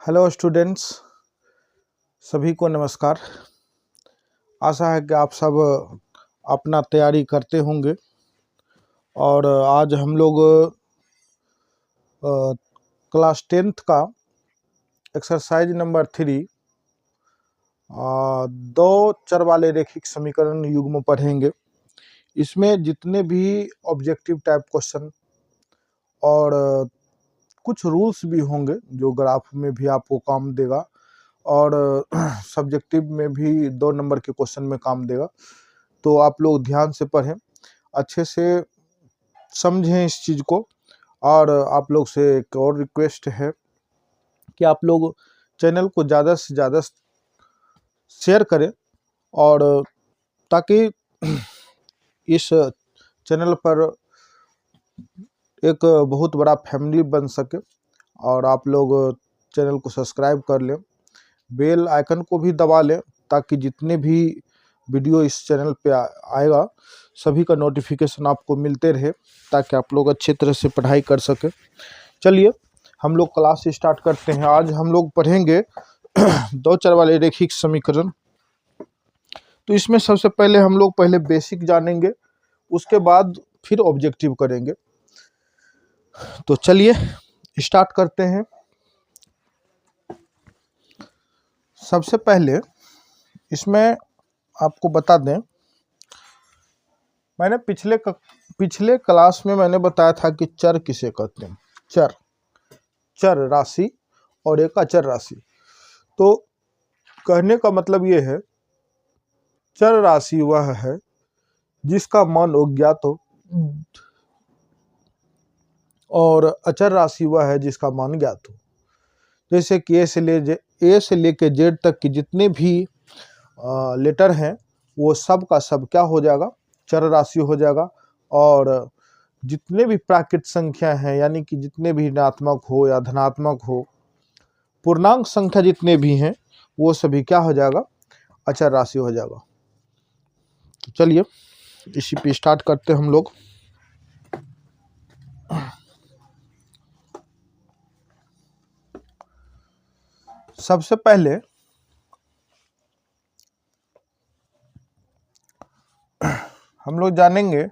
Hello students, सभी को नमस्कार। आशा है कि आप सब अपना तैयारी करते होंगे। और आज हम लोग क्लास 10th का एक्सरसाइज नंबर 3 दो चर वाले रैखिक समीकरण युग्म पढ़ेंगे। इसमें जितने भी ऑब्जेक्टिव टाइप क्वेश्चन और कुछ रूल्स भी होंगे जो ग्राफ में भी आपको काम देगा और सब्जेक्टिव में भी 2 नंबर के क्वेश्चन में काम देगा। तो आप लोग ध्यान से पढ़ें, अच्छे से समझें इस चीज़ को। और आप लोग से एक और रिक्वेस्ट है कि आप लोग चैनल को ज़्यादा से ज़्यादा शेयर करें, और ताकि इस चैनल पर एक बहुत बड़ा फैमिली बन सके। और आप लोग चैनल को सब्सक्राइब कर लें, बेल आइकन को भी दबा लें, ताकि जितने भी वीडियो इस चैनल पे आएगा सभी का नोटिफिकेशन आपको मिलते रहे, ताकि आप लोग अच्छे तरह से पढ़ाई कर सके। चलिए हम लोग क्लास स्टार्ट करते हैं। आज हम लोग पढ़ेंगे दो चर वाले रैखिक समीकरण। तो इसमें सबसे पहले हम लोग पहले बेसिक जानेंगे, उसके बाद फिर ऑब्जेक्टिव करेंगे। तो चलिए स्टार्ट करते हैं। सबसे पहले इसमें आपको बता दें, मैंने पिछले क्लास में मैंने बताया था कि चर किसे कहते हैं। चर राशि और एक अचर राशि। तो कहने का मतलब ये है, चर राशि वह है जिसका मान अज्ञात हो, और अचर राशि वह है जिसका मान ज्ञात हो। जैसे कि ए से लेके जेड तक की जितने भी लेटर हैं वो सब का सब क्या हो जाएगा, चर राशि हो जाएगा। और जितने भी प्राकृत संख्या हैं, यानी कि जितने भी ऋणात्मक हो या धनात्मक हो, पूर्णांक संख्या जितने भी हैं वो सभी क्या हो जाएगा, अचर राशि हो जाएगा। तो चलिए इसी पे स्टार्ट करते हैं हम लोग। सबसे पहले हम लोग जानेंगे,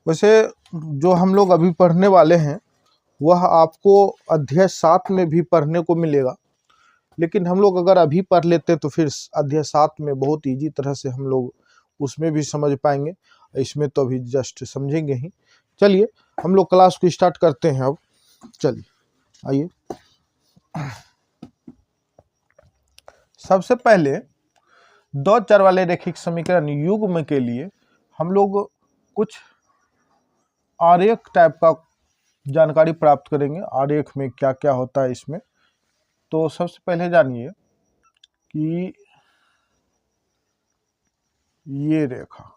वैसे जो हम लोग अभी पढ़ने वाले हैं वह आपको अध्याय 7 में भी पढ़ने को मिलेगा। लेकिन हम लोग अगर अभी पढ़ लेते तो फिर अध्याय 7 में बहुत इजी तरह से हम लोग उसमें भी समझ पाएंगे। इसमें तो अभी जस्ट समझेंगे ही। चलिए हम लोग क्लास को स्टार्ट करते हैं अब। चलिए आइए। सबसे पहले दो चर वाले रैखिक समीकरण युग्म के लिए हम लोग कुछ आरेख टाइप का जानकारी प्राप्त करेंगे। आरेख में क्या क्या होता है इसमें। तो सबसे पहले जानिए कि ये रेखा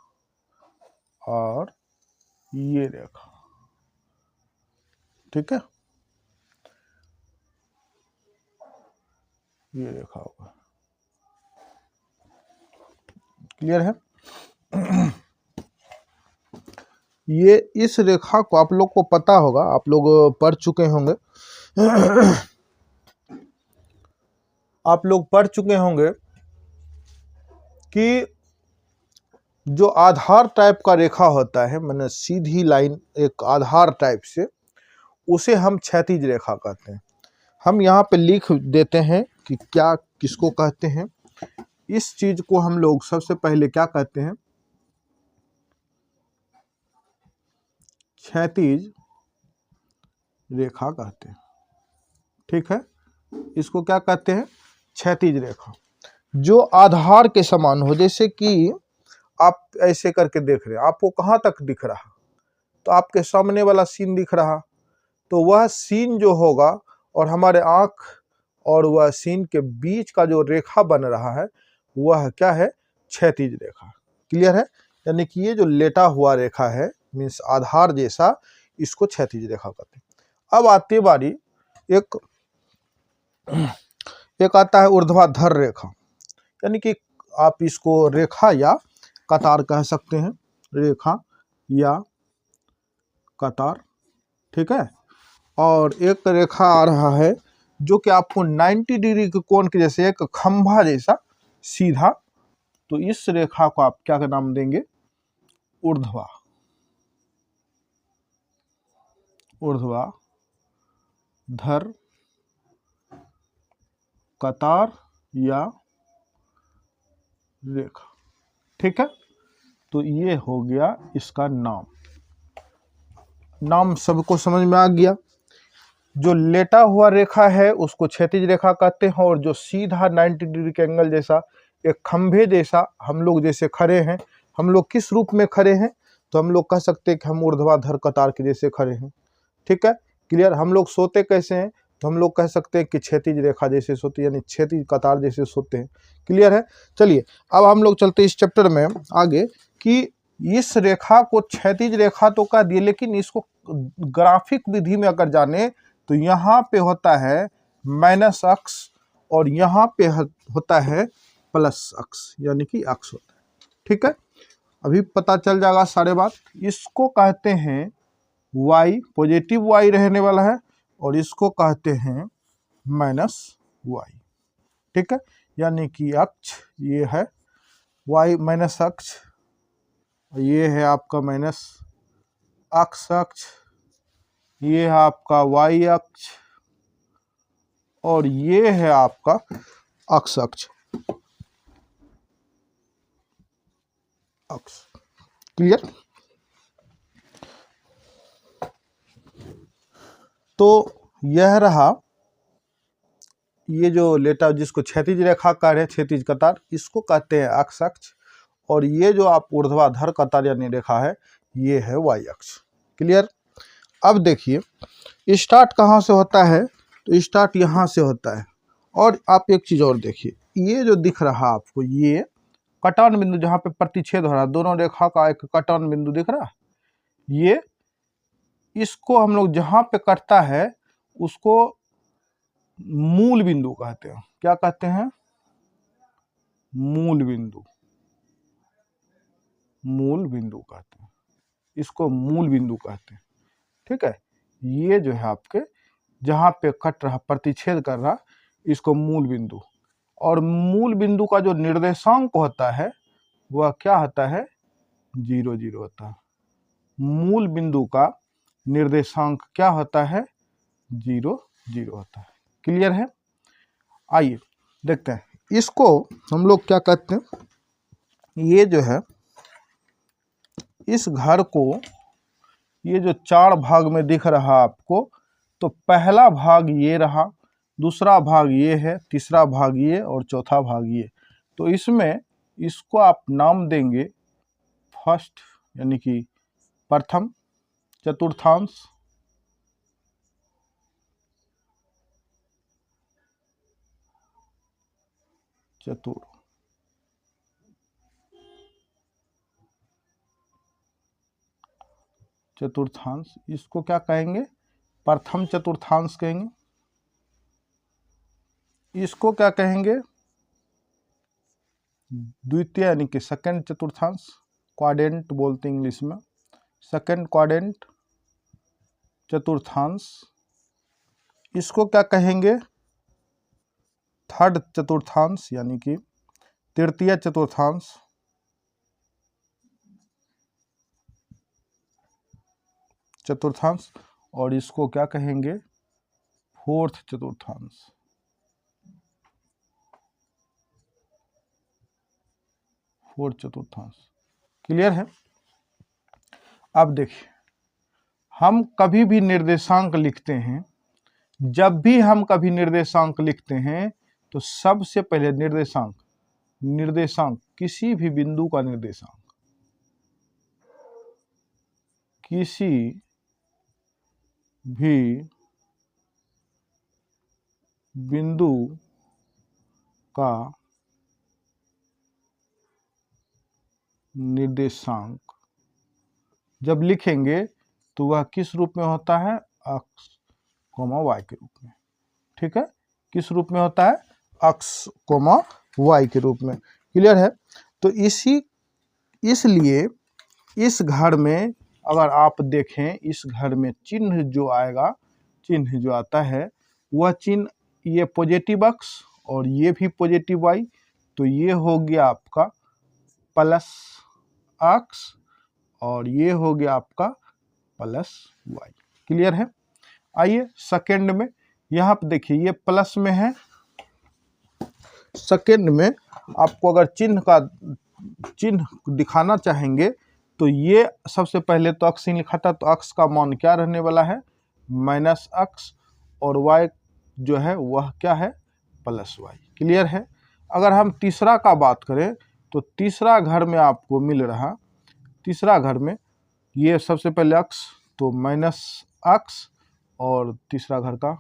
और ये रेखा, ठीक है, ये रेखा होगा। क्लियर है? ये इस रेखा को आप लोग को पता होगा, आप लोग पढ़ चुके होंगे आप लोग पढ़ चुके होंगे कि जो आधार टाइप का रेखा होता है, माने सीधी लाइन एक आधार टाइप से, उसे हम क्षैतिज रेखा कहते हैं। हम यहाँ पे लिख देते हैं कि क्या किसको कहते हैं। इस चीज को हम लोग सबसे पहले क्या कहते हैं, क्षैतिज रेखा कहते हैं। ठीक है, इसको क्या कहते हैं, क्षैतिज रेखा। जो आधार के समान हो, जैसे कि आप ऐसे करके देख रहे हैं, आपको कहाँ तक दिख रहा, तो आपके सामने वाला सीन दिख रहा, तो वह सीन जो होगा और हमारे आँख और वह सीन के बीच का जो रेखा बन रहा है वह क्या है, क्षैतिज रेखा। क्लियर है? यानी कि ये जो लेटा हुआ रेखा है, मीन्स आधार जैसा, इसको क्षैतिज रेखा कहते हैं। अब आती बारी एक आता है ऊर्ध्वाधर रेखा, यानी कि आप इसको रेखा या कतार कह सकते हैं। रेखा या कतार, ठीक है। और एक रेखा आ रहा है जो कि आपको 90 डिग्री के कोण के जैसे एक खंभा जैसा सीधा, तो इस रेखा को आप क्या का नाम देंगे? ऊर्ध्वा, ऊर्ध्वाधर कतार या रेखा। ठीक है, तो ये हो गया इसका नाम सबको समझ में आ गया। जो लेटा हुआ रेखा है उसको क्षैतिज रेखा कहते हैं, और जो सीधा 90 डिग्री के एंगल जैसा एक खंभे जैसा हम लोग जैसे खड़े हैं, हम लोग किस रूप में खड़े हैं? तो हम लोग कह सकते हैं कि हम ऊर्ध्वाधर कतार के जैसे खड़े हैं। ठीक है, क्लियर। हम लोग सोते कैसे हैं? तो हम लोग कह सकते हैं कि क्षैतिज रेखा जैसे सोते, यानी क्षैतिज कतार जैसे सोते हैं। क्लियर है। चलिए अब हम लोग चलते इस चैप्टर में आगे कि इस रेखा को क्षैतिज रेखा तो कह दिए, लेकिन इसको ग्राफिक विधि में अगर जाने तो यहाँ पे होता है माइनस अक्ष और यहाँ पे होता है प्लस अक्ष, यानी कि अक्ष होता है। ठीक है, अभी पता चल जाएगा सारे बात। इसको कहते हैं y, पॉजिटिव y रहने वाला है, और इसको कहते हैं माइनस y। ठीक है, यानी कि अक्ष ये है y माइनस अक्ष, ये है आपका माइनस अक्ष, ये है आपका y अक्ष, और ये है आपका अक्ष। क्लियर। तो यह रहा ये जो लेटा, जिसको क्षैतिज रेखा कह रहे हैं, क्षैतिज कतार, इसको कहते हैं अक्ष, और ये जो आप ऊर्ध्वाधर कतार यानी रेखा है, ये है y अक्ष। क्लियर। अब देखिए स्टार्ट कहाँ से होता है? तो स्टार्ट यहाँ से होता है। और आप एक चीज और देखिए, ये जो दिख रहा आपको, ये कटान बिंदु जहाँ पे प्रतिच्छेद हो रहा है, दोनों रेखा का एक कटान बिंदु दिख रहा है, ये इसको हम लोग जहाँ पे कटता है उसको मूल बिंदु कहते हैं। क्या कहते हैं? मूल बिंदु कहते हैं, इसको मूल बिंदु कहते हैं। ठीक है, ये जो है आपके जहाँ पे कट रहा, प्रतिच्छेद कर रहा, इसको मूल बिंदु। और मूल बिंदु का जो निर्देशांक होता है वह क्या होता है? 0 0 होता है। मूल बिंदु का निर्देशांक क्या होता है? 0 0 होता है। क्लियर है। आइए देखते हैं, इसको हम लोग क्या कहते हैं? ये जो है इस घर को, ये जो 4 भाग में दिख रहा आपको, तो पहला भाग ये रहा, दूसरा भाग ये है, तीसरा भाग ये, और चौथा भाग ये। तो इसमें इसको आप नाम देंगे फर्स्ट, यानी कि प्रथम चतुर्थांश, चतुर्थांश, इसको क्या कहेंगे? प्रथम चतुर्थांश कहेंगे। इसको क्या कहेंगे? द्वितीय, यानी कि सेकंड चतुर्थांश, क्वाड्रेंट बोलते हैं इंग्लिश में, सेकंड क्वाड्रेंट चतुर्थांश। इसको क्या कहेंगे? थर्ड चतुर्थांश, यानी कि तृतीय चतुर्थांश। और इसको क्या कहेंगे? फोर्थ चतुर्थांश। क्लियर है। अब देखिए, हम कभी भी निर्देशांक लिखते हैं, जब भी हम कभी निर्देशांक लिखते हैं तो सबसे पहले निर्देशांक किसी भी बिंदु का निर्देशांक, किसी भी बिंदु का निर्देशांक जब लिखेंगे तो वह किस रूप में होता है? अक्ष कोमा वाई के रूप में। ठीक है, किस रूप में होता है? अक्ष कोमा वाई के रूप में। क्लियर है। तो इसलिए इस घर में अगर आप देखें, इस घर में चिन्ह जो आएगा, चिन्ह जो आता है, वह चिन्ह ये पॉजिटिव अक्स और ये भी पॉजिटिव वाई, तो ये हो गया आपका प्लस अक्स और ये हो गया आपका प्लस वाई। क्लियर है। आइए सेकेंड में, यहाँ पे देखिए ये प्लस में है, सेकेंड में आपको अगर चिन्ह दिखाना चाहेंगे तो ये सबसे पहले तो अक्स ही लिखा था, तो अक्स का मान क्या रहने वाला है, माइनस अक्स, और वाई जो है वह क्या है, प्लस वाई। क्लियर है। अगर हम तीसरा का बात करें तो तीसरा घर में आपको मिल रहा, तीसरा घर में ये सबसे पहले अक्स तो माइनस अक्स और तीसरा घर का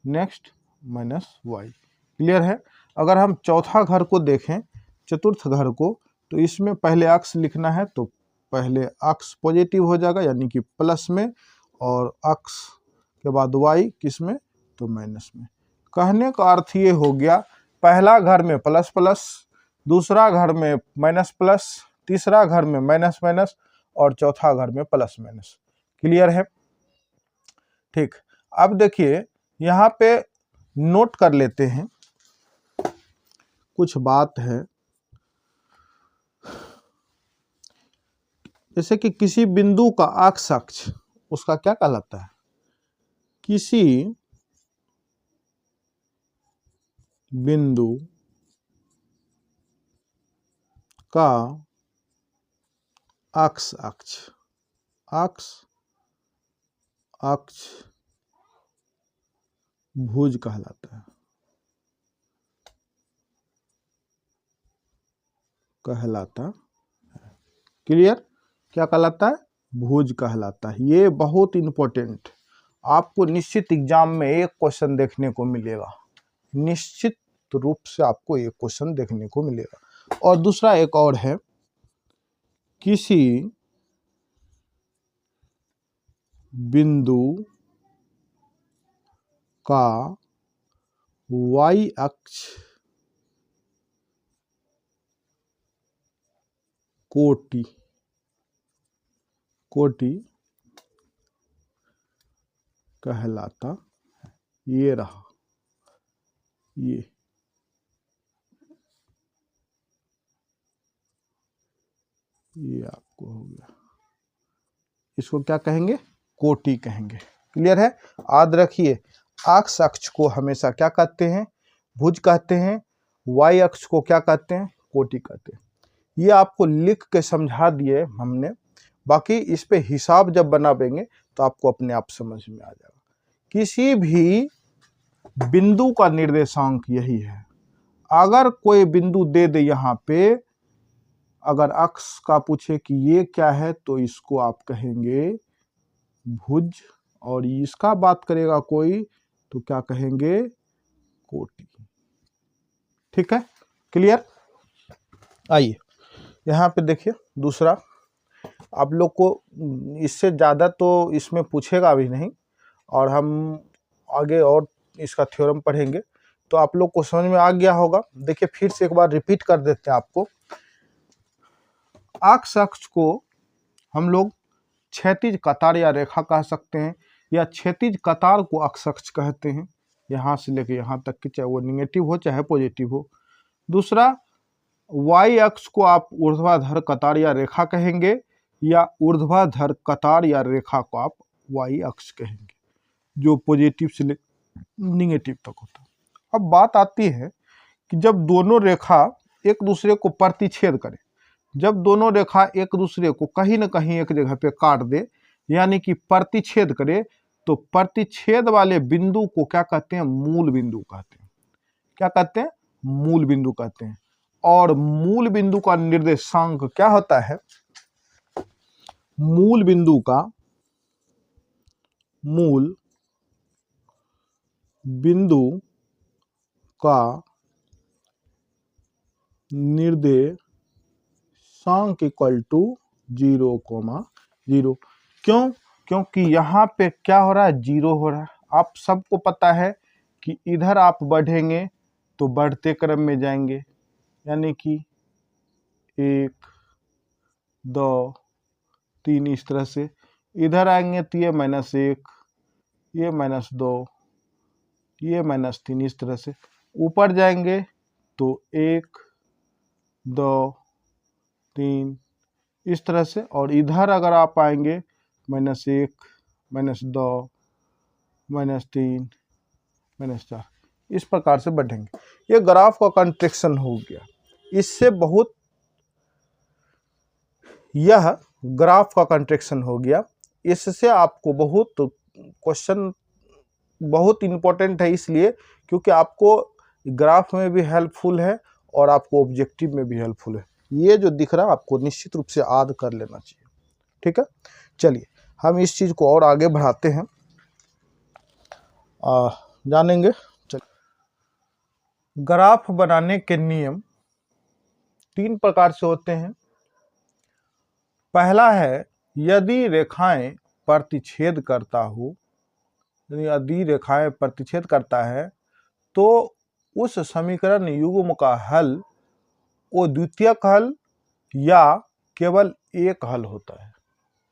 नेक्स्ट माइनस वाई। क्लियर है। अगर हम चौथा घर को देखें, चतुर्थ घर को, तो इसमें पहले अक्स लिखना है, तो पहले अक्स पॉजिटिव हो जाएगा यानी कि प्लस में, और अक्स के बाद वाई किस में, तो माइनस में। कहने का अर्थ ये हो गया, पहला घर में प्लस प्लस, दूसरा घर में माइनस प्लस, तीसरा घर में माइनस माइनस और चौथा घर में प्लस माइनस। क्लियर है। ठीक, अब देखिए यहाँ पे नोट कर लेते हैं, कुछ बात है, जैसे कि किसी बिंदु का अक्ष अक्ष उसका क्या कहलाता है, किसी बिंदु का अक्ष अक्ष, अक्ष अक्ष भुज कहलाता है, कहलाता है। क्लियर, क्या कहलाता है, भुज कहलाता है। ये बहुत इंपॉर्टेंट, आपको निश्चित एग्जाम में एक क्वेश्चन देखने को मिलेगा, निश्चित रूप से आपको एक क्वेश्चन देखने को मिलेगा। और दूसरा एक और है, किसी बिंदु का वाई अक्ष कोटि, कोटि कहलाता है। ये रहा, ये आपको हो गया, इसको क्या कहेंगे, कोटि कहेंगे। क्लियर है। याद रखिए, अक्ष अक्ष को हमेशा क्या कहते हैं, भुज कहते हैं, वाई अक्ष को क्या कहते हैं, कोटि कहते हैं। ये आपको लिख के समझा दिए हमने, बाकी इस पे हिसाब जब बनाएंगे तो आपको अपने आप समझ में आ जाएगा। किसी भी बिंदु का निर्देशांक यही है। अगर कोई बिंदु दे दे यहाँ पे, अगर अक्ष का पूछे कि ये क्या है, तो इसको आप कहेंगे भुज, और इसका बात करेगा कोई तो क्या कहेंगे, कोटि। ठीक है। क्लियर। आइए यहाँ पे देखिए दूसरा, आप लोग को इससे ज़्यादा तो इसमें पूछेगा भी नहीं, और हम आगे और इसका थ्योरम पढ़ेंगे तो आप लोग को समझ में आ गया होगा। देखिए फिर से एक बार रिपीट कर देते हैं आपको। अक्ष अक्ष को हम लोग क्षैतिज कतार या रेखा कह सकते हैं, या क्षैतिज कतार को अक्ष अक्ष कहते हैं, यहाँ से लेके यहाँ तक की, चाहे वो निगेटिव हो चाहे पॉजिटिव हो। दूसरा, वाई अक्ष को आप ऊर्ध्वाधर कतार या रेखा कहेंगे, या ऊर्ध्वाधर कतार या रेखा को आप वाई अक्ष कहेंगे, जो पॉजिटिव से निगेटिव तक होता है। अब बात आती है कि जब दोनों रेखा एक दूसरे को प्रतिच्छेद करें, जब दोनों रेखा एक दूसरे को कहीं न कहीं एक जगह पे काट दे, यानी कि प्रतिच्छेद करे, तो प्रतिच्छेद वाले बिंदु को क्या कहते हैं, मूल बिंदु कहते हैं। क्या कहते हैं, मूल बिंदु कहते हैं। और मूल बिंदु का निर्देशांक क्या होता है, मूल बिंदु का, मूल बिंदु का निर्देशांक इक्वल टू 0,0। क्यों, क्योंकि यहाँ पे क्या हो रहा है, 0 हो रहा है। आप सबको पता है कि इधर आप बढ़ेंगे तो बढ़ते क्रम में जाएंगे, यानी कि 1 2 3 इस तरह से। इधर आएंगे तो ये -1, ये -2, ये -3 इस तरह से। ऊपर जाएंगे तो 1 2 3 इस तरह से, और इधर अगर आप आएंगे -1 -2 -3 -4 इस प्रकार से बढ़ेंगे। ये ग्राफ का कंट्रैक्शन हो गया। इससे बहुत, यह ग्राफ का कंट्रैक्शन हो गया। इससे आपको बहुत क्वेश्चन बहुत इंपॉर्टेंट है, इसलिए क्योंकि आपको ग्राफ में भी हेल्पफुल है और आपको ऑब्जेक्टिव में भी हेल्पफुल है। ये जो दिख रहा है आपको निश्चित रूप से याद कर लेना चाहिए। ठीक है, चलिए हम इस चीज को और आगे बढ़ाते हैं, जानेंगे। चलिए, ग्राफ बनाने के नियम 3 प्रकार से होते हैं। पहला है, यदि रेखाएं प्रतिच्छेद करता हो, यदि रेखाएं प्रतिच्छेद करता है तो उस समीकरण युग्म का हल वो द्वितीयक हल या केवल एक हल होता है।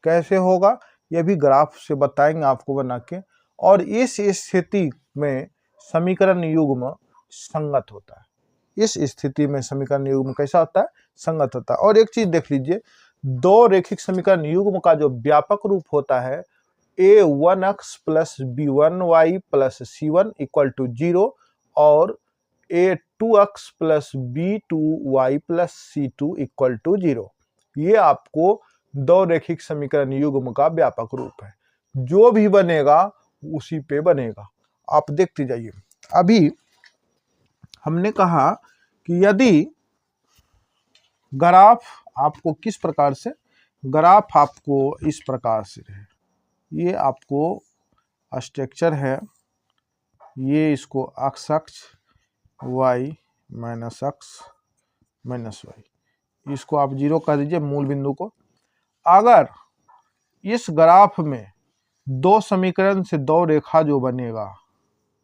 कैसे होगा यह भी ग्राफ से बताएंगे आपको बना के। और इस स्थिति में समीकरण युग्म संगत होता है। इस स्थिति में समीकरण युग्म कैसा होता है? संगत होता है। और एक चीज देख लीजिए, दो रेखिक समीकरण युग्म का जो व्यापक रूप होता है a1x plus b1y plus c1 equal to 0 और a2x plus b2y plus c2 equal to 0, ये आपको दो रेखिक समीकरण युग्म का व्यापक रूप है। जो भी बनेगा उसी पे बनेगा, आप देखते जाइए। अभी हमने कहा कि यदि ग्राफ आपको किस प्रकार से, ग्राफ आपको इस प्रकार से रहे, ये आपको स्ट्रक्चर है, ये इसको अक्ष y माइनस अक्ष माइनस y, इसको आप 0 कर दीजिए मूल बिंदु को। अगर इस ग्राफ में दो समीकरण से दो रेखा जो बनेगा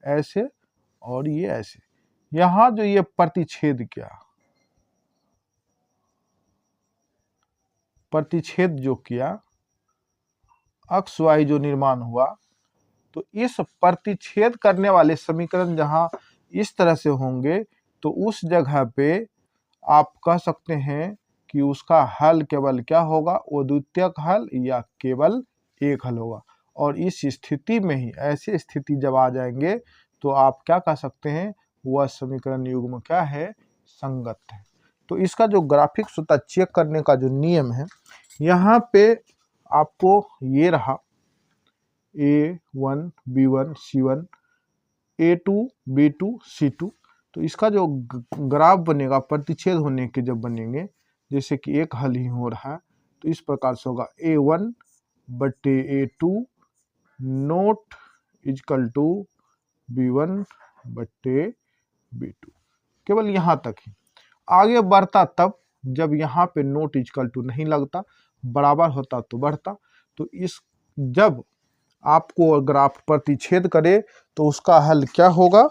ऐसे और ये ऐसे, यहां जो ये प्रतिच्छेद किया, प्रतिच्छेद जो किया, अक्ष y जो निर्माण हुआ, तो इस प्रतिच्छेद करने वाले समीकरण जहां इस तरह से होंगे तो उस जगह पे आप कह सकते हैं कि उसका हल केवल क्या होगा? वो द्वितीयक हल या केवल एक हल होगा। और इस स्थिति में ही, ऐसी स्थिति जब आ जाएंगे तो आप क्या कह सकते हैं? वह समीकरण युग्म क्या है? संगत है। तो इसका जो ग्राफिक्स होता है चेक करने का जो नियम है, यहाँ पे आपको ये रहा A1 B1 C1 A2 B2 C2, तो इसका जो ग्राफ बनेगा प्रतिच्छेद होने के जब बनेंगे, जैसे कि एक हल ही हो रहा है, तो इस प्रकार से होगा A1 बट्टे A2 note is equal to B1 बट्टे B2। केवल यहाँ तक ही, आगे बढ़ता तब जब यहाँ पे नोट इजकल टू नहीं लगता, बराबर होता तो बढ़ता। तो इस जब आपको ग्राफ प्रतिच्छेद करे तो उसका हल क्या होगा?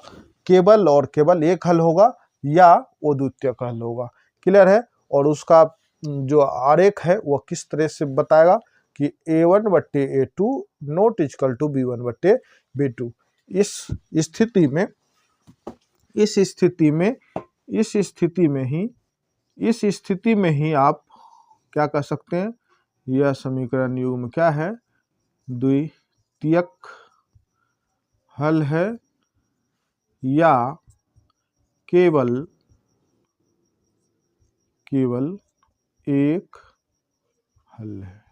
केवल और केवल एक हल होगा या वो द्वितीयक हल होगा। क्लियर है? और उसका जो आरेख है वह किस तरह से बताएगा कि A1 बट्टे A2 note is equal to B1 बट्टे B2। इस स्थिति में ही आप क्या कह सकते हैं? यह समीकरण युग्म क्या है? द्वितीयक हल है या केवल एक हल है।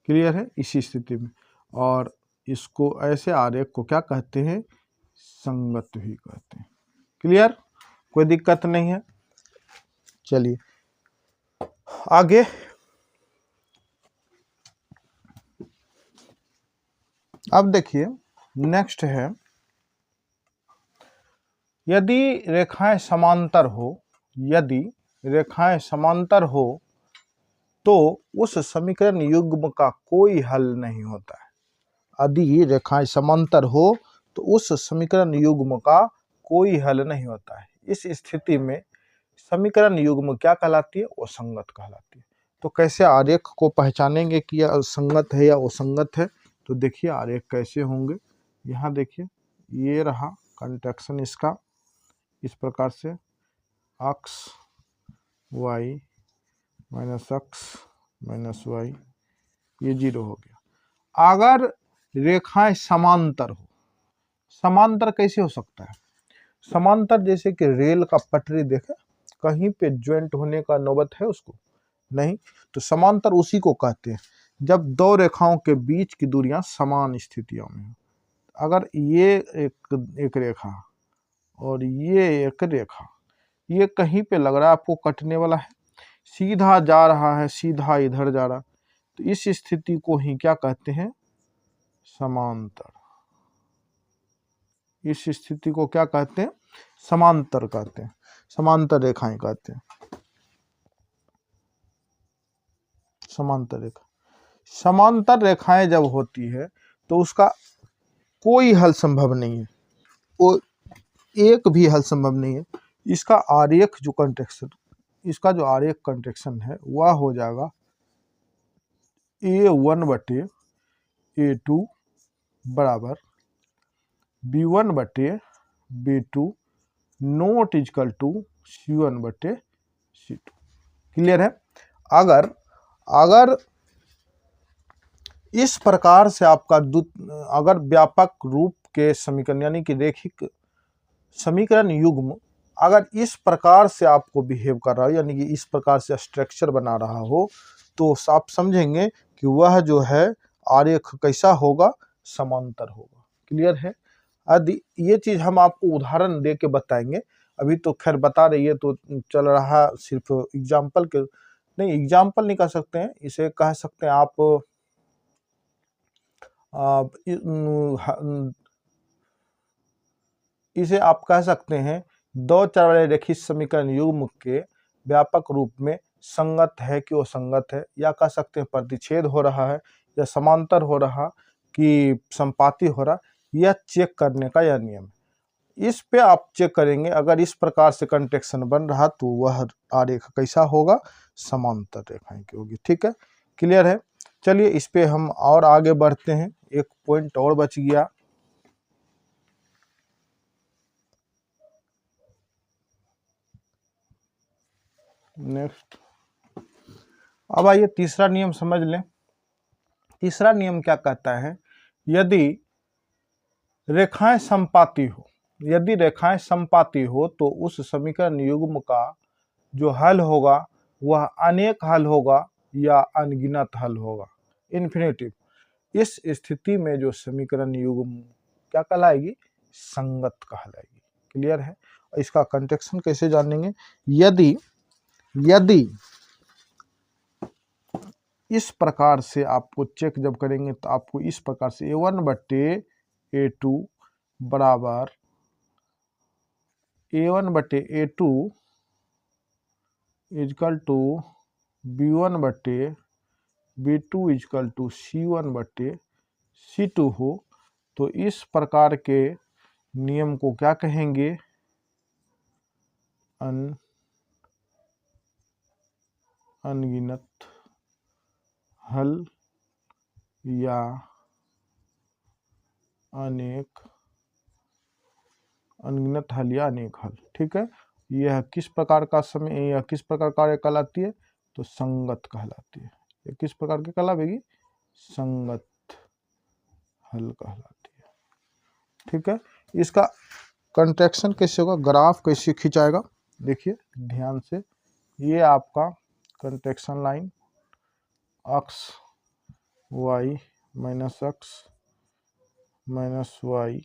क्लियर है? इसी स्थिति में, और इसको ऐसे आरेख को क्या कहते हैं? संगत भी कहते हैं। क्लियर? कोई दिक्कत नहीं है। चलिए आगे, अब देखिए नेक्स्ट है, यदि रेखाएं समांतर हो तो उस समीकरण युग्म का कोई हल नहीं होता है। यदि रेखाएं समांतर हो तो उस समीकरण युग्म का कोई हल नहीं होता है। इस स्थिति में समीकरण युग्म क्या कहलाती है? वो संगत कहलाती है। तो कैसे आरेख को पहचानेंगे कि यह संगत है या असंगत है? तो देखिए आरेख कैसे होंगे। यहाँ देखिए, ये रहा कंट्रैक्शन इसका इस प्रकार से x y minus x minus y, ये 0 हो गया। अगर रेखाएं समांतर हो, समांतर कैसे हो सकता है? समांतर जैसे कि रेल का पटरी देखे, कहीं पे ज्वाइंट होने का नौबत है उसको नहीं, तो समांतर उसी को कहते हैं जब दो रेखाओं के बीच की दूरियां समान स्थितियों में हो। अगर ये एक रेखा और ये एक रेखा, ये कहीं पे लग रहा है आपको कटने वाला है, सीधा जा रहा है, सीधा इधर जा रहा, तो इस स्थिति को ही क्या कहते हैं? समांतर। इस स्थिति को क्या कहते हैं? समांतर कहते हैं, समांतर रेखाएं कहते हैं। समांतर रेखा, समांतर रेखाएं जब होती है तो उसका कोई हल संभव नहीं है, वो एक भी हल संभव नहीं है। इसका आरेख जो कंट्रैक्शन, इसका जो आरेख कंट्रैक्शन है वह हो जाएगा A1/A2 बराबर B1/B2 note is equal to C1/C2। Clear है? अगर इस प्रकार से आपका अगर व्यापक रूप के समीकरण यानी कि रेखिक समीकरण युग्म अगर इस प्रकार से आपको बिहेव कर रहा हो, यानी कि इस प्रकार से स्ट्रक्चर बना रहा हो, तो आप समझेंगे कि वह जो है आरेख कैसा होगा? समांतर होगा। क्लियर है? यदि ये चीज हम आपको उदाहरण दे के बताएंगे, अभी तो खैर बता रही है तो चल रहा सिर्फ एग्जाम्पल के, नहीं एग्जाम्पल नहीं कह सकते हैं, इसे कह सकते हैं आप इसे आप कह सकते हैं दो चर वाले रेखिक समीकरण युग्म के व्यापक रूप में संगत है कि वो संगत है, या कह सकते हैं प्रतिच्छेद हो रहा है या समांतर हो रहा कि संपाती हो रहा, यह चेक करने का यह नियम है। इस पे आप चेक करेंगे, अगर इस प्रकार से कंट्रैक्शन बन रहा तो वह आरेख कैसा होगा? समांतर रेखाएं की होगी। ठीक है, क्लियर है? चलिए इस पे हम और आगे बढ़ते हैं, एक पॉइंट और बच गया। नेक्स्ट, अब आइए तीसरा नियम समझ लें। तीसरा नियम क्या कहता है? यदि रेखाएं संपाती हो, यदि रेखाएं संपाती हो तो उस समीकरण युग्म का जो हल होगा वह अनेक हल होगा या अनगिनत हल होगा, इन्फिनिटिव। इस स्थिति में जो समीकरण युग्म क्या कहलाएगी? संगत कहलाएगी। क्लियर है? इसका कंट्रैक्शन कैसे जानेंगे? यदि इस प्रकार से आपको चेक जब करेंगे तो आपको इस प्रकार से A1/A2 बराबर A1/A2 is equal to B1/B2 is equal to C1/C2 हो, तो इस प्रकार के नियम को क्या कहेंगे? अनगिनत हल या अनगिनत हल या अनेक हल। ठीक है, यह किस प्रकार का समय, यह किस प्रकार कार्य कहलाती है? तो संगत कहलाती है। यह किस प्रकार की कहलाएगी? संगत हल कहलाती है। ठीक है, इसका कंट्रैक्शन कैसे होगा? ग्राफ कैसे खिंचाएगा? देखिए ध्यान से, ये आपका contraction line x y minus x minus y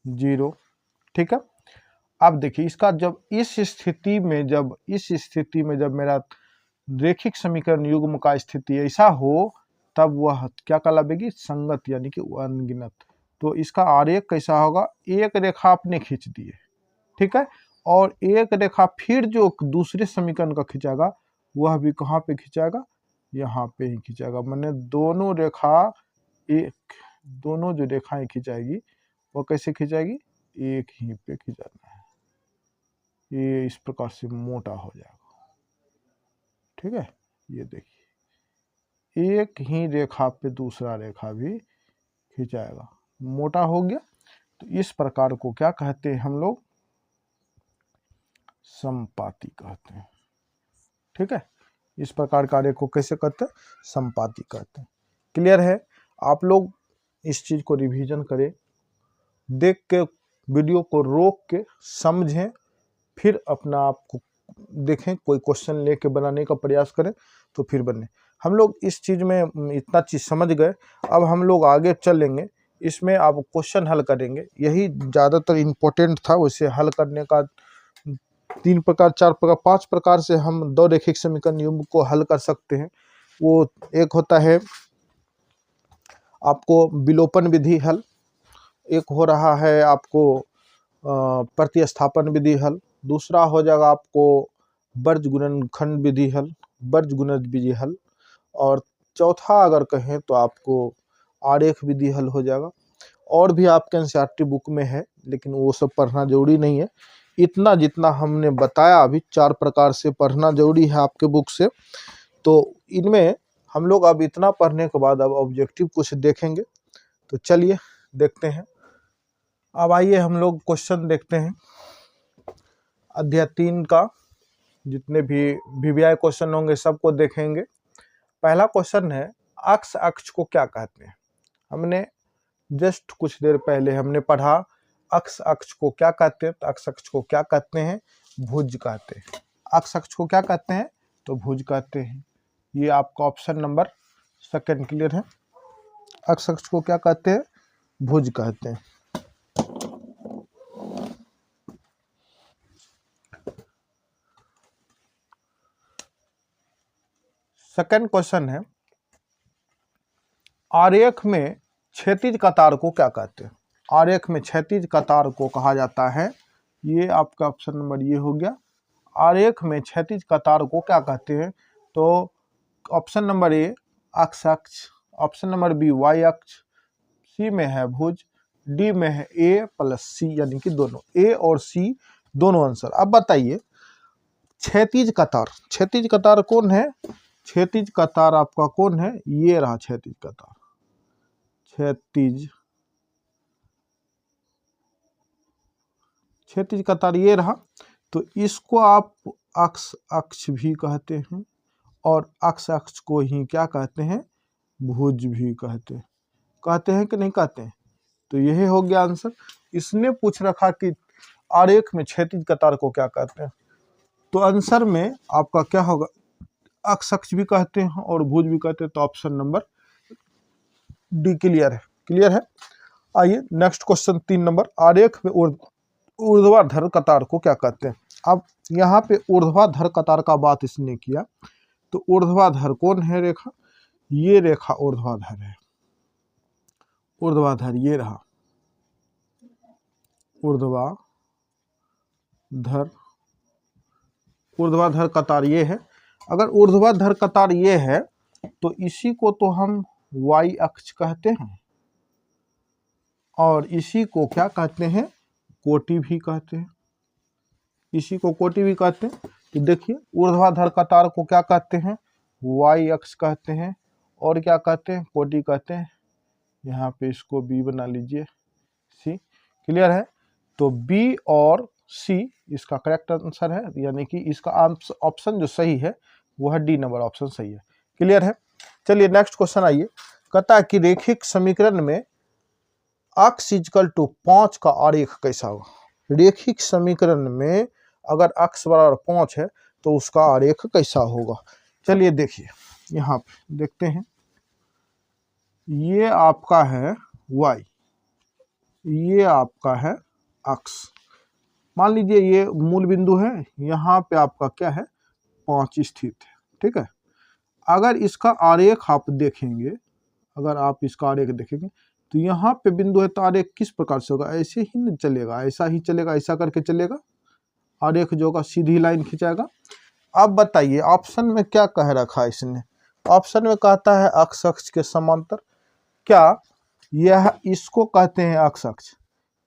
0। ठीक है, अब देखिए इसका जब इस स्थिति में जब मेरा रेखिक समीकरण युग्म का स्थिति ऐसा हो, तब वह क्या कहलाएगी? संगत यानी कि अनगिनत। तो इसका आरेख कैसा होगा? एक रेखा आपने खींच दी है, ठीक है, और एक रेखा फिर जो दूसरे समीकरण का खिंचाएगा वह भी कहाँ पे खिंचाएगा? यहाँ पे ही खिंचाएगा। मैंने दोनों जो रेखाएं खिंचाएगी वो कैसे खिंचाएगी? एक ही पे खिंचाना है, ये इस प्रकार से मोटा हो जाएगा। ठीक है, ये देखिए एक ही रेखा पे दूसरा रेखा भी खिंचाएगा, मोटा हो गया। तो तो इस प्रकार को क्या कहते हैं हम लोग? समपाती कहते हैं। ठीक है, इस प्रकार कार्य को कैसे करते हैं? समपाती कहते हैं। क्लियर है? आप लोग इस चीज को रिवीजन करें, देख के वीडियो को रोक के समझें, फिर अपना आप को देखें, कोई क्वेश्चन लेके बनाने का प्रयास करें तो फिर बने। हम लोग इस चीज में इतना चीज समझ गए, अब हम लोग आगे चलेंगे, इसमें आप क्वेश्चन हल करेंगे। यही ज़्यादातर इम्पोर्टेंट था। वैसे हल करने का 3 प्रकार, 4 प्रकार, 5 प्रकार से हम दो रैखिक समीकरण युग्म को हल कर सकते हैं। वो एक होता है आपको विलोपन विधि हल, एक हो रहा है आपको प्रतिस्थापन विधि हल, दूसरा हो जाएगा आपको वर्ज गुणनखंड विधि हल, वर्ज गुणज विधि हल, और चौथा अगर कहें तो आपको आरेख विधि हल हो जाएगा। और भी आपके एनसीईआरटी बुक में है, लेकिन वो सब पढ़ना जरूरी नहीं है। इतना जितना हमने बताया अभी 4 प्रकार से पढ़ना जरूरी है आपके बुक से। तो इनमें हम लोग अब इतना पढ़ने के बाद अब ऑब्जेक्टिव कुछ देखेंगे। तो चलिए देखते हैं। अब आइए हम लोग क्वेश्चन देखते हैं अध्याय 3 का। जितने भी वीवीआई क्वेश्चन होंगे सबको देखेंगे। पहला क्वेश्चन है, अक्ष अक्ष को क्या कहते हैं? हमने जस्ट कुछ देर पहले हमने पढ़ा अक्ष अक्ष को क्या कहते हैं। तो अक्ष अक्ष को क्या कहते हैं? भुज कहते हैं। अक्ष अक्ष को क्या कहते हैं? तो भुज कहते हैं। ये आपका ऑप्शन नंबर 2 क्लियर है। अक्ष अक्ष को क्या कहते हैं? भुज कहते हैं। सेकंड क्वेश्चन है, आरेख में क्षैतिज कतार को क्या कहते हैं? आरेख में क्षैतिज कतार को कहा जाता है, ये आपका ऑप्शन नंबर ये हो गया। आरेख में क्षैतिज कतार को क्या कहते हैं? तो ऑप्शन नंबर ए अक्ष अक्ष, ऑप्शन नंबर बी वाई अक्ष, सी में है भुज, डी में है ए प्लस सी, यानी कि दोनों ए और सी दोनों आंसर। अब बताइए क्षैतिज कतार, क्षैतिज कतार कौन है? क्षैतिज कतार आपका कौन है? ये रहा क्षैतिज कतार, क्षैतिज कतार ये रहा। तो इसको आप अक्ष अक्ष भी कहते हैं और अक्ष अक्ष को ही क्या कहते हैं? भुज भी कहते हैं। कहते हैं कि नहीं कहते हैं? तो यही हो गया आंसर। इसने पूछ रखा कि आरेख में क्षैतिज कतार को क्या कहते हैं, तो आंसर में आपका क्या होगा? अक्ष अक्ष भी कहते हैं और भुज भी कहते हैं। तो ऑप्शन नंबर डी क्लियर है। क्लियर है। आइए नेक्स्ट क्वेश्चन 3 नंबर, आरेख में ऊर्ध्वाधर कतार को क्या कहते हैं? अब यहाँ पे ऊर्ध्वाधर कतार का बात इसने किया, तो ऊर्ध्वाधर कौन है रेखा? ये रेखा ऊर्ध्वाधर है। ऊर्ध्वाधर ये रहा, ऊर्ध्वाधर कतार ये है। अगर ऊर्ध्वाधर कतार ये है तो इसी को तो हम वाई अक्ष कहते हैं और इसी को क्या कहते हैं? कोटि भी कहते हैं। इसी को कोटि भी कहते हैं। तो देखिए ऊर्ध्वाधर कतार को क्या कहते हैं? वाई अक्ष कहते हैं और क्या कहते हैं? कोटि कहते हैं। यहाँ पे इसको बी बना लीजिए, सी। क्लियर है। तो बी और सी इसका करेक्ट आंसर है, यानी कि इसका ऑप्शन जो सही है वो है डी नंबर ऑप्शन सही है। क्लियर है। चलिए नेक्स्ट क्वेश्चन आइए। कहता है कि रैखिक समीकरण में अक्ष इक्वल टू 5 का आरेख कैसा होगा? रैखिक समीकरण में अगर अक्ष बराबर 5 है तो उसका आरेख कैसा होगा? चलिए देखिए, यहाँ पे देखते हैं। ये आपका है y, ये आपका है अक्ष। मान लीजिए ये मूल बिंदु है, यहाँ पे आपका क्या है? 5 स्थित है। ठीक है। अगर इसका आरेख आप देखेंगे, अगर आप इसका आरेख देखेंगे तो यहाँ पे बिंदु है, तो आरेख किस प्रकार से होगा? ऐसे ही नहीं चलेगा, ऐसा ही चलेगा, ऐसा करके चलेगा। आरेख जो होगा सीधी लाइन खिंचाएगा। अब बताइए ऑप्शन में क्या कह रखा है इसने? ऑप्शन में कहता है अक्ष अक्ष के समांतर। क्या यह इसको कहते हैं अक्ष अक्ष?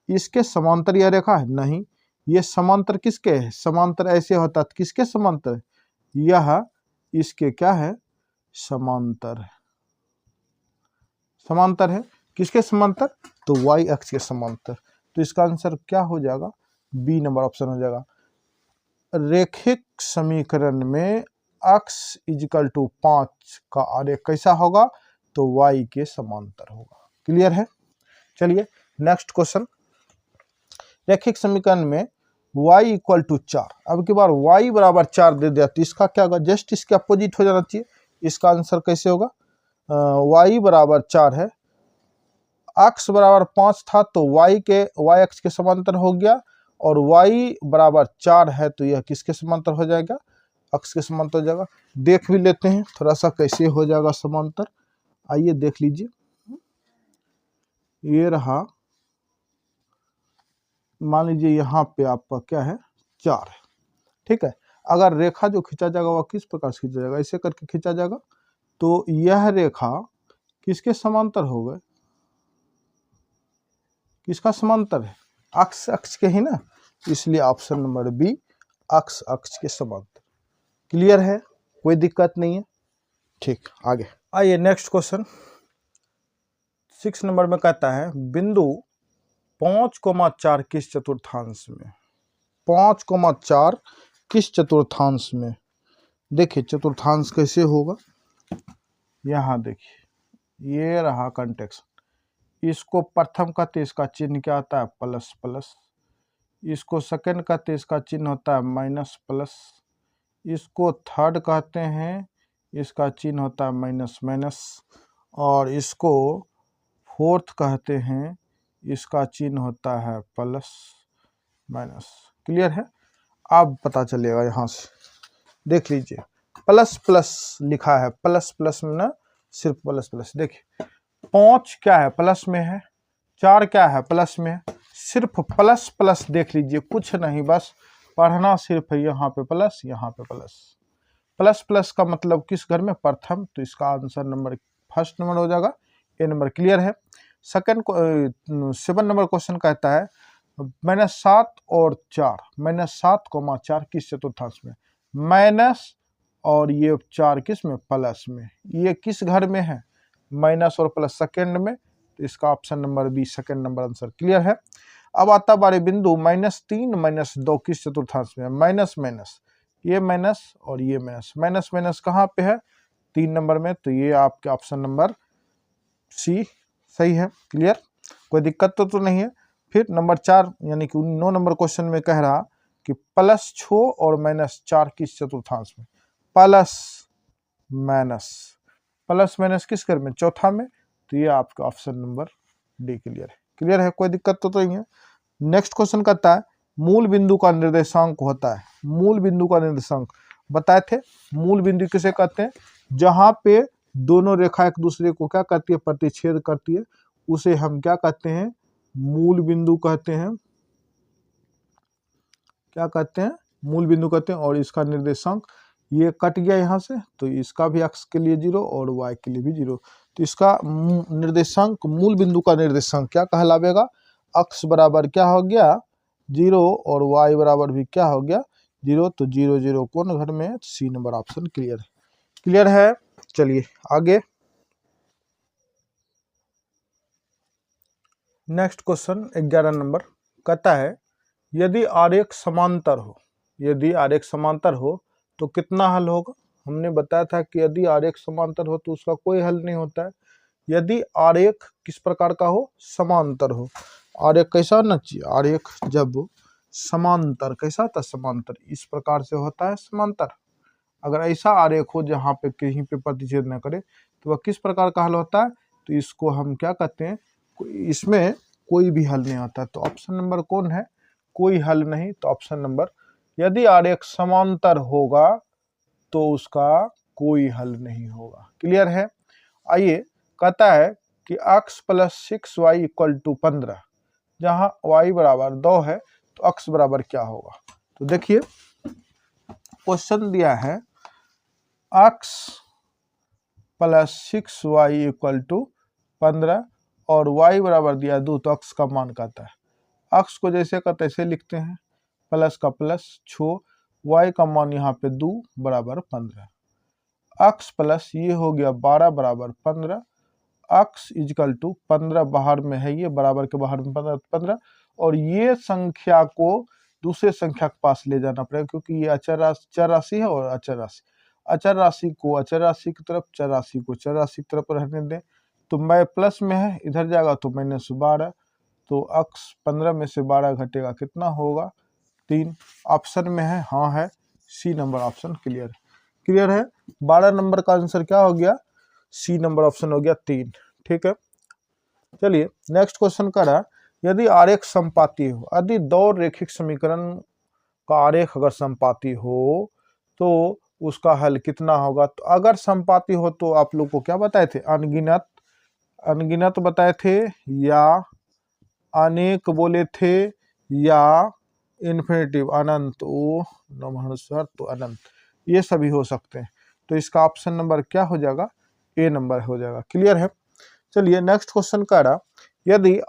इसके समांतर यह रेखा है? नहीं। ये समांतर किसके है? समांतर ऐसे होता है, किसके समांतर है? यह इसके क्या है? समांतर है। समांतर है। किसके समांतर? तो वाई अक्ष के समांतर। तो इसका आंसर क्या हो जाएगा, बी नंबर ऑप्शन हो जाएगा। रेखिक समीकरण में x इजिकल टू 5 का आरेख कैसा होगा, तो y के समांतर होगा। क्लियर है। चलिए नेक्स्ट क्वेश्चन, रेखिक समीकरण में y इक्वल टू 4, अब की बार y बराबर 4 दे दिया तो इसका क्या होगा, जस्ट इसके अपोजिट हो जाना चाहिए। इसका आंसर कैसे होगा, y बराबर 4 है, x बराबर 5 था तो y अक्ष के समांतर हो गया, और y बराबर 4 है तो यह किसके समांतर हो जाएगा, अक्ष के समांतर हो जाएगा। देख भी लेते हैं थोड़ा सा कैसे हो जाएगा समांतर, आइए देख लीजिए। ये रहा, मान लीजिए यहाँ पे आपका क्या है, 4 है, ठीक है। अगर रेखा जो खींचा जाएगा वह किस प्रकार से खींचा जाएगा, ऐसे करके खींचा जाएगा, तो यह रेखा किसके समांतर हो गए, किसका समांतर है, अक्ष के ही ना, इसलिए ऑप्शन नंबर बी अक्ष के समांतर। क्लियर है, कोई दिक्कत नहीं है। ठीक, आगे आइए नेक्स्ट क्वेश्चन 6 नंबर में कहता है बिंदु 5,4 किस चतुर्थांश में, 5,4 किस चतुर्थांश में। देखिए चतुर्थांश कैसे होगा, यहाँ देखिए ये रहा कंटेक्स्ट, इसको प्रथम कहते इसका चिन्ह क्या आता है, प्लस प्लस, इसको सेकंड कहते इसका चिन्ह होता है माइनस प्लस, इसको थर्ड कहते हैं इसका चिन्ह होता है माइनस माइनस, और इसको फोर्थ कहते हैं इसका चिन्ह होता है प्लस माइनस। क्लियर है, आप पता चलेगा यहाँ से, देख लीजिए प्लस प्लस लिखा है, प्लस प्लस में ना सिर्फ प्लस प्लस। देखिए 5 क्या है, प्लस में है, 4 क्या है, प्लस में है, सिर्फ प्लस प्लस देख लीजिए, कुछ नहीं, बस पढ़ना सिर्फ है, यहाँ पे प्लस यहाँ पे प्लस, प्लस प्लस का मतलब किस घर में, प्रथम, तो इसका आंसर नंबर फर्स्ट नंबर हो जाएगा, ए नंबर। क्लियर है। सेकंड 7 नंबर क्वेश्चन कहता है -7 और 4, -7,4 किस चतुर्थांश में, माइनस और ये 4 किस में, प्लस में, ये किस घर में है, माइनस और प्लस सेकंड में, तो इसका option number B second number answer. Clear है। अब आता बारे बिंदु -3 -2 किस चतुर्थांश में, माइनस माइनस, ये माइनस और ये माइनस, माइनस माइनस कहाँ पे है, 3 नंबर में, तो ये आपके ऑप्शन नंबर सी सही है। क्लियर, कोई दिक्कत तो नहीं है। फिर नंबर 4 यानी कि 9 नंबर क्वेश्चन में कह रहा कि +6 और -4 किस चतुर्थांश में, प्लस माइनस किस घर में, चौथा में, तो ये आपका ऑप्शन नंबर डी क्लियर है। क्लियर है, कोई दिक्कत तो नहीं है। नेक्स्ट क्वेश्चन कहता है मूल बिंदु का निर्देशांक होता है, मूल बिंदु का निर्देशांक बताए थे, मूल बिंदु किसे कहते हैं, जहां पे दोनों रेखा एक दूसरे को क्या करती है, प्रतिच्छेद करती है, उसे हम क्या कहते हैं, मूल बिंदु कहते हैं, क्या कहते हैं, मूल बिंदु कहते हैं। और इसका निर्देशांक ये कट गया यहाँ से, तो इसका भी x के लिए 0 और y के लिए भी 0, तो इसका निर्देशांक, मूल बिंदु का निर्देशांक क्या कहलावेगा, x बराबर क्या हो गया 0 और y बराबर भी क्या हो गया 0, तो 0 0 कौन घर में, सी नंबर ऑप्शन। क्लियर है, क्लियर है। चलिए आगे नेक्स्ट क्वेश्चन 11 नंबर कहता है यदि आरेख समांतर हो, यदि आरेख समांतर हो तो कितना हल होगा। हमने बताया था कि यदि आरेख समांतर हो तो उसका कोई हल नहीं होता है। यदि आरेख किस प्रकार का हो, समांतर हो, आरेख कैसा होना चाहिए, आरेख जब समांतर, कैसा होता है समांतर, इस प्रकार से होता है समांतर। अगर ऐसा आरेख हो जहाँ पे कहीं पे प्रतिच्छेद न करे तो वह किस प्रकार का हल होता है, तो इसको हम क्या कहते हैं, इसमें कोई भी हल नहीं होता। तो ऑप्शन नंबर कौन है, कोई हल नहीं, तो ऑप्शन नंबर, यदि आरेख समांतर होगा तो उसका कोई हल नहीं होगा। क्लियर है। आइए कहता है कि x + 6y = 15, जहां y बराबर 2 है तो x बराबर क्या होगा। तो देखिए क्वेश्चन दिया है x + 6y = 15 और y बराबर दिया 2, तो x का मान कहता है, x को जैसे का तैसे लिखते हैं, प्लस का प्लस छो, y का मान यहाँ पे 2 बराबर 15, x प्लस ये हो गया 12 बराबर 15, x इजकल टू 15 बाहर में है, ये बराबर के बाहर में 15, और ये संख्या को दूसरे संख्या के पास ले जाना पड़ेगा, क्योंकि ये चर राशि है और अचर राशि। अचर राशि को अचर राशि की तरफ, चर राशि को चर राशि की तरफ रहने दें। तो मैं प्लस में है, इधर जाएगा तो -12, तो x 15 में से 12 घटेगा, कितना होगा 3। ऑप्शन में है, हाँ है, सी नंबर ऑप्शन क्लियर है। क्लियर है, 12 नंबर का आंसर क्या हो गया, सी नंबर ऑप्शन हो गया 3। ठीक है, चलिए नेक्स्ट क्वेश्चन कर रहा है, यदि आरेख समपाती हो, यदि दो रेखिक समीकरण का आरेख अगर समपाती हो तो उसका हल कितना होगा। तो अगर समपाती हो तो आप लोग को क्या बताए थे, अनगिनत बताए थे, या अनेक बोले थे, या इन्फिनिटिव अनंत, ओ नमहर तो अनंत, ये सभी हो सकते हैं। तो इसका ऑप्शन नंबर क्या हो जाएगा, ए नंबर हो जाएगा। क्लियर है, चलिए नेक्स्ट क्वेश्चन का रहा, यदि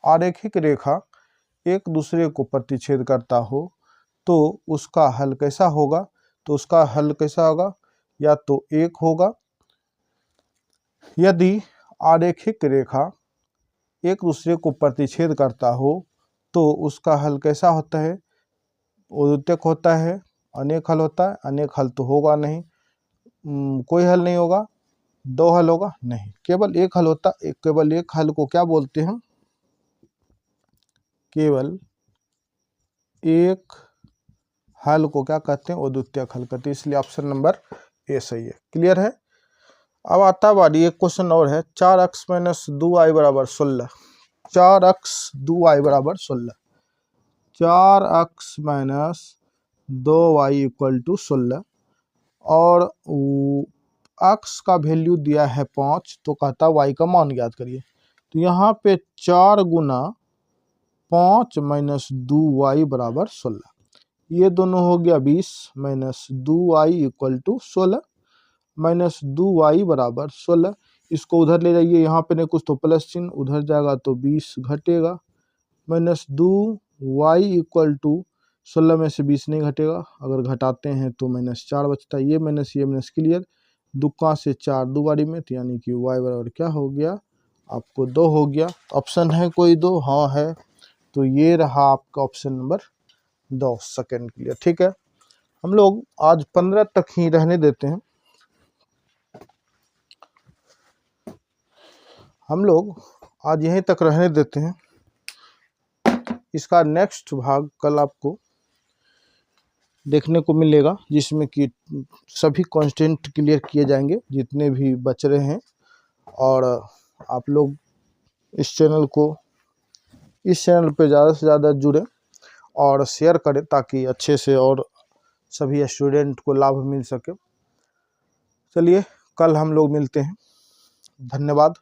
आरेखिक रेखा एक दूसरे को प्रतिच्छेद करता हो तो उसका हल कैसा होगा। तो उसका हल कैसा होगा, या तो 1 होगा, यदि आरेखिक रेखा एक दूसरे को प्रतिच्छेद करता हो तो उसका हल कैसा होता है, उद्युतक होता है, अनेक हल होता है। अनेक हल तो होगा नहीं, कोई हल नहीं होगा, 2 हल होगा नहीं, केवल 1 हल होता है। केवल एक हल को क्या बोलते हैं, केवल एक हल को क्या कहते हैं, अद्वितीयक हल कहते हैं, इसलिए ऑप्शन नंबर ए सही है। क्लियर है, अब आता बारी एक क्वेश्चन और है, 4x - 2y बराबर 16। 4x 2y बराबर 16, 4x - 2y इक्वल टू 16, और x का वैल्यू दिया है 5, तो कहता y का मान ज्ञात करिए। तो यहाँ पे 4 गुना 5 - 2y बराबर 16, ये दोनों हो गया 20 - 2y इक्वल टू 16, -2y बराबर 16। इसको उधर ले जाइए, यहाँ पे नहीं कुछ तो प्लस चिन्ह, उधर जाएगा तो 20 घटेगा, -2y इक्वल टू 16 में से 20 नहीं घटेगा, अगर घटाते हैं तो -4 बचता है, ये माइनस क्लियर, दुक्का से 4 दुबारी में, तो यानी कि y बराबर क्या हो गया आपको 2 हो गया। ऑप्शन है कोई 2, हाँ है, तो ये रहा आपका ऑप्शन नंबर 2 सेकंड क्लियर। ठीक है, हम लोग आज 15 तक ही रहने देते हैं, हम लोग आज यहीं तक रहने देते हैं। इसका नेक्स्ट भाग कल आपको देखने को मिलेगा, जिसमें कि सभी कांस्टेंट क्लियर किए जाएंगे जितने भी बच रहे हैं, और आप लोग इस चैनल पे ज़्यादा से ज़्यादा जुड़ें और शेयर करें, ताकि अच्छे से और सभी स्टूडेंट को लाभ मिल सके। चलिए कल हम लोग मिलते हैं, धन्यवाद।